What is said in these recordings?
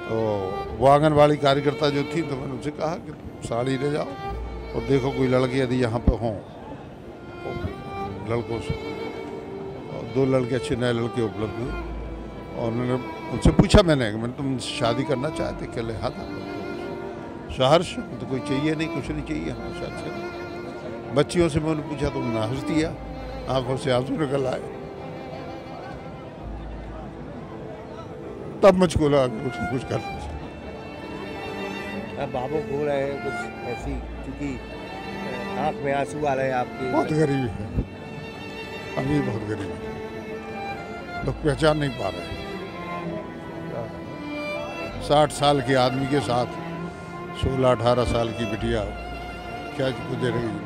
तो वो आंगनबाड़ी कार्यकर्ता जो थी, तो मैंने उनसे कहा कि साड़ी ले जाओ और देखो कोई लड़के यदि यहाँ पे हों तो लड़कों से, और 2 लड़के अच्छे नए लड़के उपलब्ध हुए। और उन्होंने उनसे पूछा मैंने तुम शादी करना चाहते? कहले हाँ था। सहर्ष तो कोई चाहिए नहीं, कुछ नहीं चाहिए हमें शादी। बच्चियों से मैंने पूछा तो उन्होंने हंस दिया, आंखों से आंसू निकल आए। तब मुझको लगा कुछ कर। अब बाबू बोल रहे हैं कुछ ऐसी, क्योंकि आंख में आंसू आ रहे हैं आपके। बहुत गरीबी है, अभी बहुत गरीबी है, लोग पहचान नहीं पा रहे। 60 साल के आदमी के साथ 16-18 साल की बिटिया क्या गुजर रही है,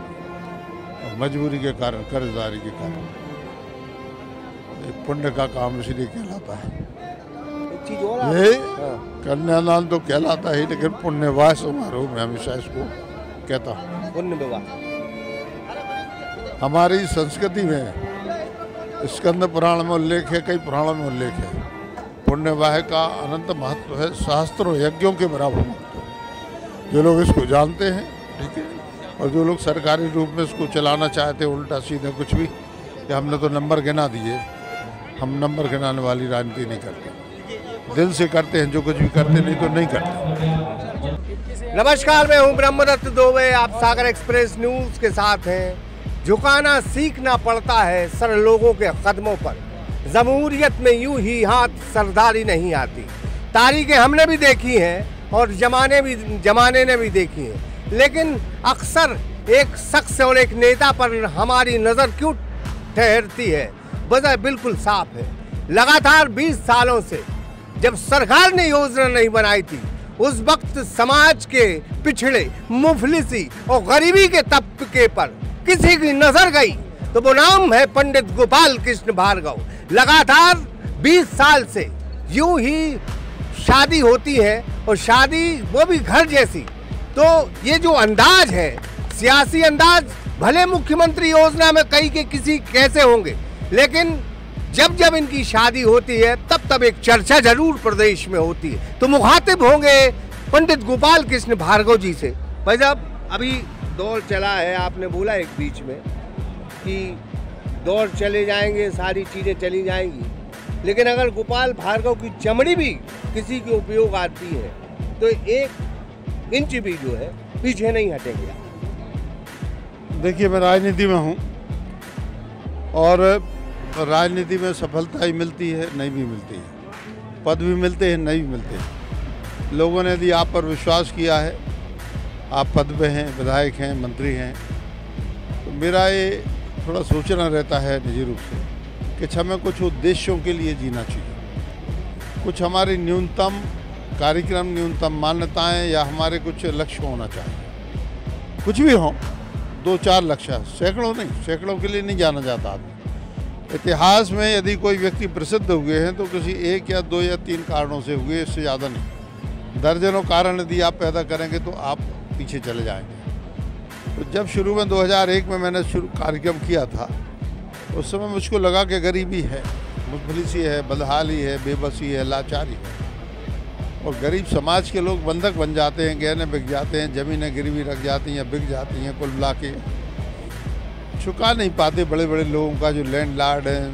मजबूरी के कारण, कर्जदारी के कारण। पुण्य का काम इसलिए कहलाता है। ये कन्यादान तो कहलाता है, लेकिन पुण्य विवाह समारोह में हमेशा इसको कहता हूँ। पुण्य विवाह हमारी संस्कृति में स्कंद पुराण में उल्लेख है, कई पुराणों में उल्लेख है। पुण्य विवाह का अनंत महत्व है, सहस्त्रों यज्ञों के बराबर महत्व है। जो लोग इसको जानते हैं, ठीक है, और जो लोग सरकारी रूप में इसको चलाना चाहते हैं उल्टा सीधा कुछ भी, कि हमने तो नंबर गिना दिए, हम नंबर गिनाने वाली राजनीति नहीं करते, दिल से करते हैं जो कुछ भी करते, नहीं तो नहीं करते। नमस्कार, मैं हूं ब्रह्मदत्त दुबे, आप सागर एक्सप्रेस न्यूज के साथ हैं। झुकाना सीखना पड़ता है सर लोगों के कदमों पर, जमहूरियत में यूं ही हाथ सरदारी नहीं आती। तारीखें हमने भी देखी हैं और जमाने ने भी देखी हैं, लेकिन अक्सर एक शख्स और एक नेता पर हमारी नज़र क्यों ठहरती है, वजह बिल्कुल साफ है। लगातार 20 सालों से जब सरकार ने योजना नहीं बनाई थी, उस वक्त समाज के पिछड़े, मुफलिसी और गरीबी के तबके पर किसी की नजर गई तो वो नाम है पंडित गोपाल कृष्ण भार्गव। लगातार 20 साल से यूं ही शादी होती है, और शादी वो भी घर जैसी। तो ये जो अंदाज है, सियासी अंदाज, भले मुख्यमंत्री योजना में कई के किसी कैसे होंगे, लेकिन जब जब इनकी शादी होती है तब एक चर्चा जरूर प्रदेश में होती है। तो मुखातिब होंगे पंडित गोपाल कृष्ण भार्गव जी से। भाई साहब, अभी दौर चला है, आपने बोला एक बीच में कि दौर चले जाएंगे, सारी चीज़ें चली जाएंगी, लेकिन अगर गोपाल भार्गव की चमड़ी भी किसी के उपयोग आती है तो 1 इंच भी जो है पीछे नहीं हटेंगे। देखिए, मैं राजनीति में हूँ और राजनीति में सफलता ही मिलती है, नहीं भी मिलती है, पद भी मिलते हैं, नहीं भी मिलते हैं। लोगों ने यदि आप पर विश्वास किया है, आप पद पे हैं, विधायक हैं, मंत्री हैं, तो मेरा ये थोड़ा सोचना रहता है निजी रूप से कि हमें कुछ उद्देश्यों के लिए जीना चाहिए, कुछ हमारी न्यूनतम कार्यक्रम, न्यूनतम मान्यताएं या हमारे कुछ लक्ष्य होना चाहिए। कुछ भी हो, 2-4 लक्ष्य, सैकड़ों नहीं, सैकड़ों के लिए नहीं जाना जाता आदमी। इतिहास में यदि कोई व्यक्ति प्रसिद्ध हुए हैं तो किसी 1 या 2 या 3 कारणों से हुए, इससे ज़्यादा नहीं। दर्जनों कारण यदि आप पैदा करेंगे तो आप पीछे चले जाएंगे। तो जब शुरू में 2001 में मैंने कार्यक्रम किया था, उस समय मुझको लगा कि गरीबी है, मुफलिसी है, बदहाली है, बेबसी है, लाचारी है, और गरीब समाज के लोग बंधक बन जाते हैं, गहने बिक जाते हैं, ज़मीनें गिरवी रख जाती हैं, बिक जाती हैं, कुल मिला के चुका नहीं पाते। बड़े बड़े लोगों का जो लैंडलॉर्ड हैं,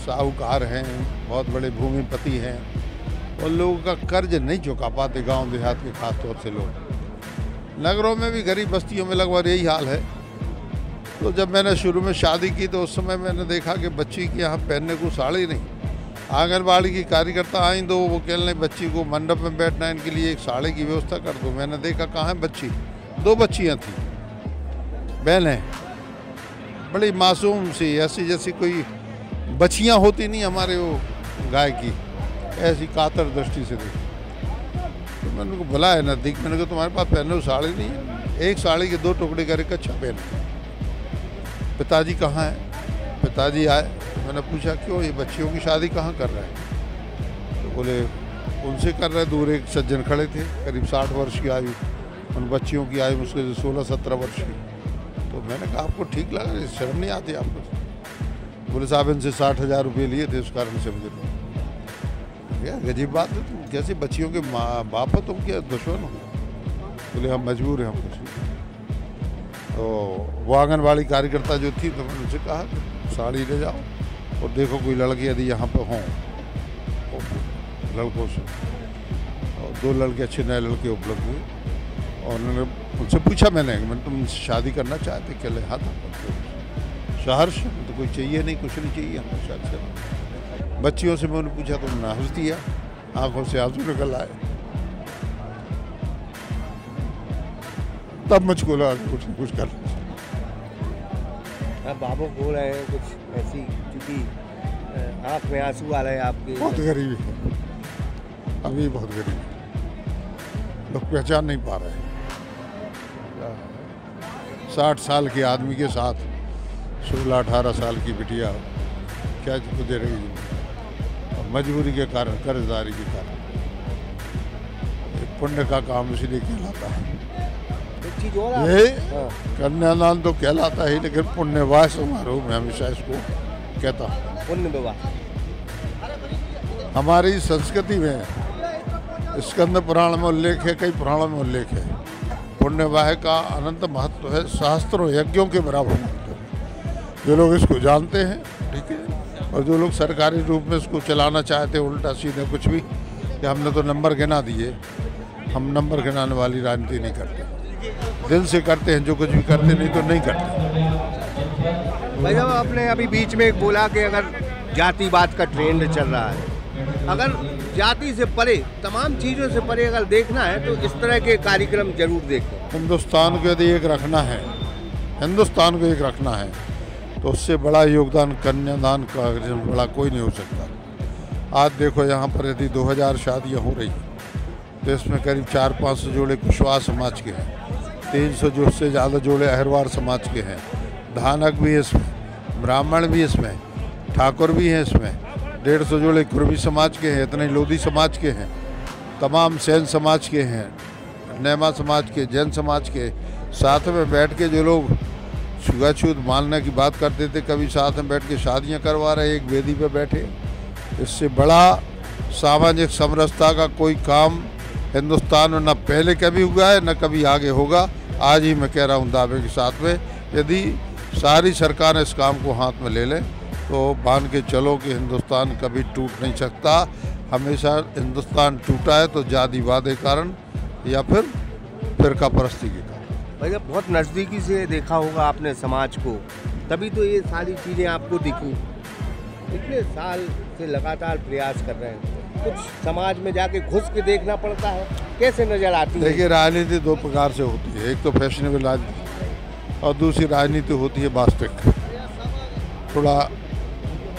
साहूकार हैं, बहुत बड़े भूमिपति हैं, और लोगों का कर्ज नहीं चुका पाते, गांव देहात के खास तौर से लोग। नगरों में भी, गरीब बस्तियों में लगभग यही हाल है। तो जब मैंने शुरू में शादी की तो उस समय मैंने देखा कि बच्ची के यहाँ पहनने को साड़ी नहीं। आंगनबाड़ी की कार्यकर्ता आई तो वो कहने बच्ची को मंडप में बैठना है, इनके लिए एक साड़ी की व्यवस्था कर दो। मैंने देखा कहाँ है बच्ची, 2 बच्चियाँ थी, बहनें, बड़ी मासूम सी, ऐसी जैसी कोई बच्चियाँ होती नहीं हमारे वो गाय की, ऐसी कातर दृष्टि से देखी। तो मैंने उनको बुलाया नज़दीक, मैंने कहा तुम्हारे पास पहने वो साड़ी नहीं है? एक साड़ी के 2 टुकड़े करके अच्छा पहने। पिताजी कहाँ हैं? पिताजी आए, तो मैंने पूछा क्यों, ये बच्चियों की शादी कहाँ कर रहे हैं? तो बोले उनसे कर रहे। दूर एक सज्जन खड़े थे, करीब 60 वर्ष की आयु, उन बच्चियों की आयु मुझसे 16-17 वर्ष की। तो मैंने कहा आपको ठीक लगा, शर्म नहीं आती आपको? बोले साहब इनसे 60,000 रुपये लिए थे, उस कारण से मुझे। गया, अजीब बात है, तुम कैसे बच्चियों के माँ बाप हो, तुम क्या दुश्मन हो? बोले हम मजबूर हैं, हम कुछ नहीं। तो वो आंगनबाड़ी कार्यकर्ता जो थी, तो मैंने उनसे कहा कि साड़ी ले जाओ और देखो कोई लड़की यदि यहाँ पे हों लड़कों से, और 2 लड़के अच्छे नए लड़के उपलब्ध हुए। और उन्होंने उनसे पूछा मैंने तुम शादी करना चाहते? कहले हाँ था। शहर से तो कोई चाहिए नहीं, कुछ नहीं चाहिए हमें शादी करना। बच्चियों से मैंने पूछा तो उन्होंने हंस दिया, आंखों से आंसू निकल आए। तब मुझको लगा कुछ न कुछ कर। अब बाबू बोल रहे हैं कुछ ऐसी, क्योंकि आँख में आंसू आ रहे हैं आपके। बहुत गरीबी है, अभी बहुत गरीबी, लोग पहचान नहीं पा रहे हैं। 60 साल के आदमी के साथ 16-18 साल की बिटिया क्या दे रही है? मजबूरी के कारण, कर्जदारी के कारण। पुण्य का काम इसलिए कहलाता है। चीज और ये कन्यादान तो कहलाता है, लेकिन पुण्यवाह समारोह में हमेशा इसको कहता हूँ। पुण्य विवाह हमारी संस्कृति में स्कंद पुराण में उल्लेख है, कई पुराणों में उल्लेख है। पुण्यवाह का अनंत महत्व है, सहस्त्रों यज्ञों के बराबर महत्व है। जो लोग इसको जानते हैं, ठीक है, और जो लोग सरकारी रूप में इसको चलाना चाहते हैं उल्टा सीधे कुछ भी, कि हमने तो नंबर गिना दिए, हम नंबर गिनाने वाली राजनीति नहीं करते। दिल से करते हैं जो कुछ भी करते, नहीं तो नहीं करते। भाई साहब, आपने अभी बीच में बोला कि अगर जातिवाद का ट्रेंड चल रहा है, अगर जाति से परे, तमाम चीज़ों से परे अगर देखना है तो इस तरह के कार्यक्रम जरूर देखें। हिंदुस्तान को यदि एक रखना है, हिंदुस्तान को एक रखना है, तो उससे बड़ा योगदान कन्यादान का बड़ा कोई नहीं हो सकता। आज देखो यहाँ पर यदि 2000 शादियाँ हो रही हैं, तो इसमें करीब 400-500 जोड़े कुशवाहा समाज के हैं, 300 जो से ज़्यादा जोड़े अहिरवार समाज के हैं, धानक भी है इसमें, ब्राह्मण भी इसमें, ठाकुर भी हैं इसमें, 150 जोड़े कुर्मी समाज के हैं, इतने लोधी समाज के हैं, तमाम सैन समाज के हैं, नेमा समाज के, जैन समाज के। साथ में बैठ के जो लोग छुआछूत मानने की बात करते थे, कभी साथ में बैठ के शादियाँ करवा रहे, एक वेदी पे बैठे। इससे बड़ा सामाजिक समरसता का कोई काम हिंदुस्तान में न पहले कभी हुआ है, न कभी आगे होगा। आज ही मैं कह रहा हूँ दावे के साथ में, यदि सारी सरकारें इस काम को हाथ में ले लें तो मान के चलो कि हिंदुस्तान कभी टूट नहीं सकता। हमेशा हिंदुस्तान टूटा है तो जातिवाद के कारण या फिर फिरका परस्ती के कारण। भैया बहुत नज़दीकी से देखा होगा आपने समाज को, तभी तो ये सारी चीज़ें आपको दिखी। इतने साल से लगातार प्रयास कर रहे हैं, कुछ समाज में जाके घुस के देखना पड़ता है, कैसे नज़र आती है? देखिए, राजनीति 2 प्रकार से होती है, एक तो फैशनेबल राजनीति और दूसरी राजनीति होती है वास्तविक। थोड़ा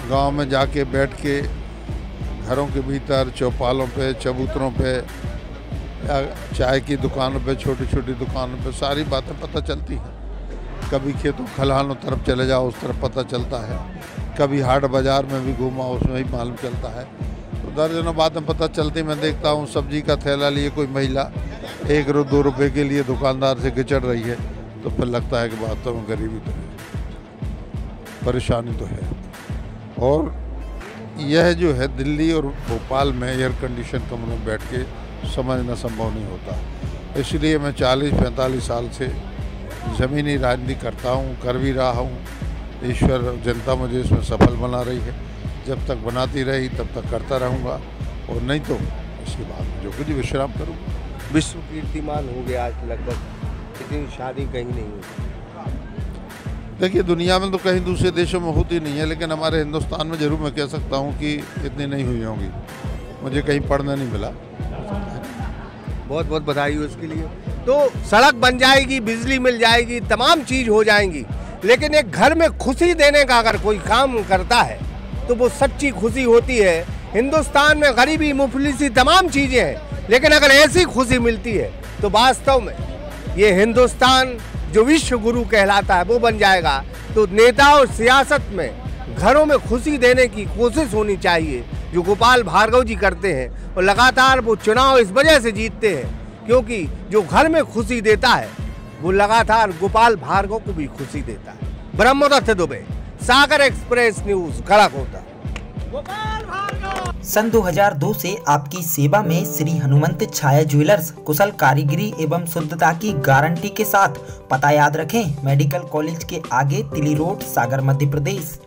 गांव में जाके बैठ के घरों के भीतर चौपालों पे, चबूतरों पे या चाय की दुकानों पे, छोटी छोटी दुकानों पे सारी बातें पता चलती हैं। कभी खेतों खलिहानों तरफ चले जाओ, उस तरफ पता चलता है। कभी हाट बाज़ार में भी घूमा, उसमें भी मालूम चलता है। तो दर्जनों बातें पता चलती। मैं देखता हूँ सब्जी का थैला लिए कोई महिला 1-2 रुपये के लिए दुकानदार से गिचड़ रही है, तो फिर लगता है कि वास्तव में गरीबी तो है, परेशानी तो है। और यह जो है दिल्ली और भोपाल में एयर कंडीशन कमरों में बैठ के समझना संभव नहीं होता। इसलिए मैं 40-45 साल से ज़मीनी राजनीति करता हूँ, कर भी रहा हूँ। ईश्वर जनता मुझे इसमें सफल बना रही है। जब तक बनाती रही तब तक करता रहूँगा, और नहीं तो इसके बाद जो कुछ विश्राम करूँगा। विश्व कीर्तिमान हो गया आज लगभग, लेकिन शादी कहीं नहीं हुई। देखिए, दुनिया में तो कहीं दूसरे देशों में होती नहीं है, लेकिन हमारे हिंदुस्तान में जरूर मैं कह सकता हूँ कि इतनी नहीं हुई होंगी। मुझे कहीं पढ़ने नहीं मिला। बहुत बहुत बधाई हो उसके लिए। तो सड़क बन जाएगी, बिजली मिल जाएगी, तमाम चीज़ हो जाएंगी, लेकिन एक घर में खुशी देने का अगर कोई काम करता है तो वो सच्ची खुशी होती है। हिंदुस्तान में गरीबी, मुफलिसी, तमाम चीज़ें हैं, लेकिन अगर ऐसी खुशी मिलती है तो वास्तव में ये हिंदुस्तान जो विश्व गुरु कहलाता है वो बन जाएगा। तो नेता और सियासत में घरों में खुशी देने की कोशिश होनी चाहिए, जो गोपाल भार्गव जी करते हैं। और लगातार वो चुनाव इस वजह से जीतते हैं क्योंकि जो घर में खुशी देता है वो लगातार गोपाल भार्गव को भी खुशी देता है। ब्रह्मदत्त दुबे, सागर एक्सप्रेस न्यूज़, खड़गपुर। गोपाल भार्गव। सन 2002 से आपकी सेवा में श्री हनुमंत छाया ज्वेलर्स कुशल कारीगरी एवं शुद्धता की गारंटी के साथ। पता याद रखें, मेडिकल कॉलेज के आगे तिली रोड, सागर, मध्य प्रदेश।